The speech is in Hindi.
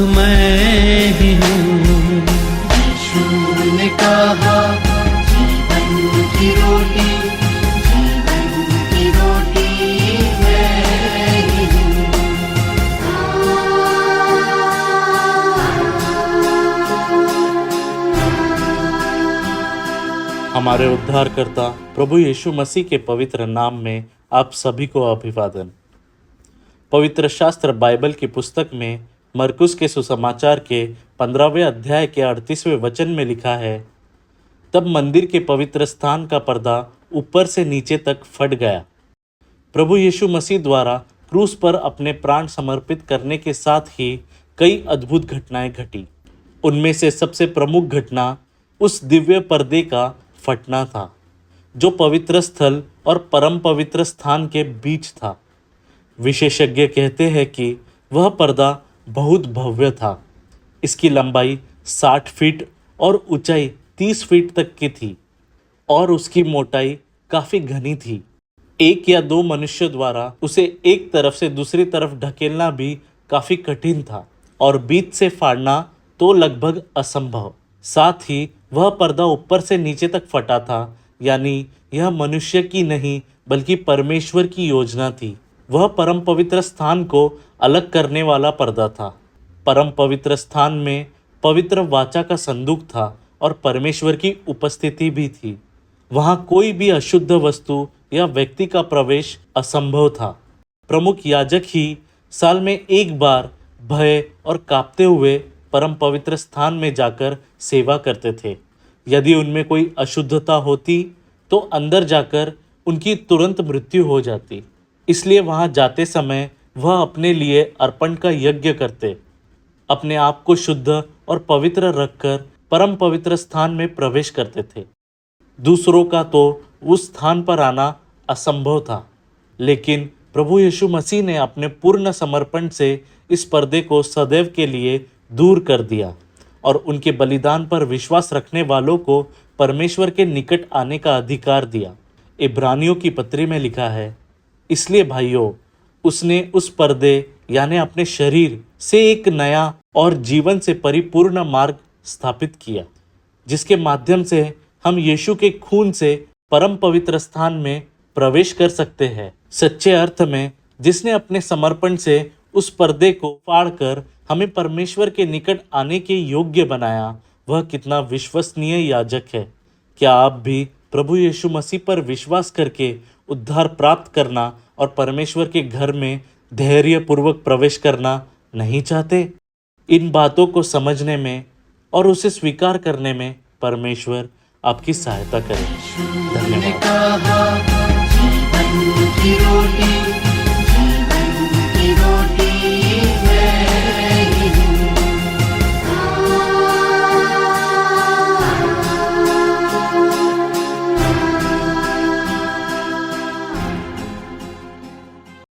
मैं ही हूँ। यीशु ने कहा, जीवन की रोटी, जीवन की रोटी मैं ही हूँ। हमारे उद्धारकर्ता प्रभु यीशु मसीह के पवित्र नाम में आप सभी को अभिवादन। पवित्र शास्त्र बाइबल की पुस्तक में मरकुस के सुसमाचार के 15वें अध्याय के 38वें वचन में लिखा है, तब मंदिर के पवित्र स्थान का पर्दा ऊपर से नीचे तक फट गया। प्रभु यीशु मसीह द्वारा क्रूस पर अपने प्राण समर्पित करने के साथ ही कई अद्भुत घटनाएं घटी। उनमें से सबसे प्रमुख घटना उस दिव्य पर्दे का फटना था, जो पवित्र स्थल और परम पवित्र स्थान के बीच था। विशेषज्ञ कहते हैं कि वह पर्दा बहुत भव्य था। इसकी लंबाई 60 फीट और ऊंचाई 30 फीट तक की थी और उसकी मोटाई काफ़ी घनी थी। एक या दो मनुष्य द्वारा उसे एक तरफ से दूसरी तरफ ढकेलना भी काफ़ी कठिन था और बीच से फाड़ना तो लगभग असंभव। साथ ही वह पर्दा ऊपर से नीचे तक फटा था, यानी यह मनुष्य की नहीं बल्कि परमेश्वर की योजना थी। वह परम पवित्र स्थान को अलग करने वाला पर्दा था। परम पवित्र स्थान में पवित्र वाचा का संदूक था और परमेश्वर की उपस्थिति भी थी। वहाँ कोई भी अशुद्ध वस्तु या व्यक्ति का प्रवेश असंभव था। प्रमुख याजक ही साल में एक बार भय और कांपते हुए परम पवित्र स्थान में जाकर सेवा करते थे। यदि उनमें कोई अशुद्धता होती तो अंदर जाकर उनकी तुरंत मृत्यु हो जाती। इसलिए वहाँ जाते समय वह अपने लिए अर्पण का यज्ञ करते, अपने आप को शुद्ध और पवित्र रखकर परम पवित्र स्थान में प्रवेश करते थे। दूसरों का तो उस स्थान पर आना असंभव था, लेकिन प्रभु यीशु मसीह ने अपने पूर्ण समर्पण से इस पर्दे को सदैव के लिए दूर कर दिया और उनके बलिदान पर विश्वास रखने वालों को परमेश्वर के निकट आने का अधिकार दिया। इब्रानियों की पत्री में लिखा है, इसलिए भाइयों, उसने उस पर्दे यानी अपने शरीर से एक नया और जीवन से परिपूर्ण मार्ग स्थापित किया, जिसके माध्यम से हम यीशु के खून से परम पवित्र स्थान में प्रवेश कर सकते हैं। सच्चे अर्थ में जिसने अपने समर्पण से उस पर्दे को फाड़कर हमें परमेश्वर के निकट आने के योग्य बनाया, वह कितना विश्वसनीय याजक है। क्या आप भी प्रभु यीशु मसीह पर विश्वास करके उद्धार प्राप्त करना और परमेश्वर के घर में धैर्यपूर्वक प्रवेश करना नहीं चाहते? इन बातों को समझने में और उसे स्वीकार करने में परमेश्वर आपकी सहायता करें। धन्यवाद। जीवन की रोटी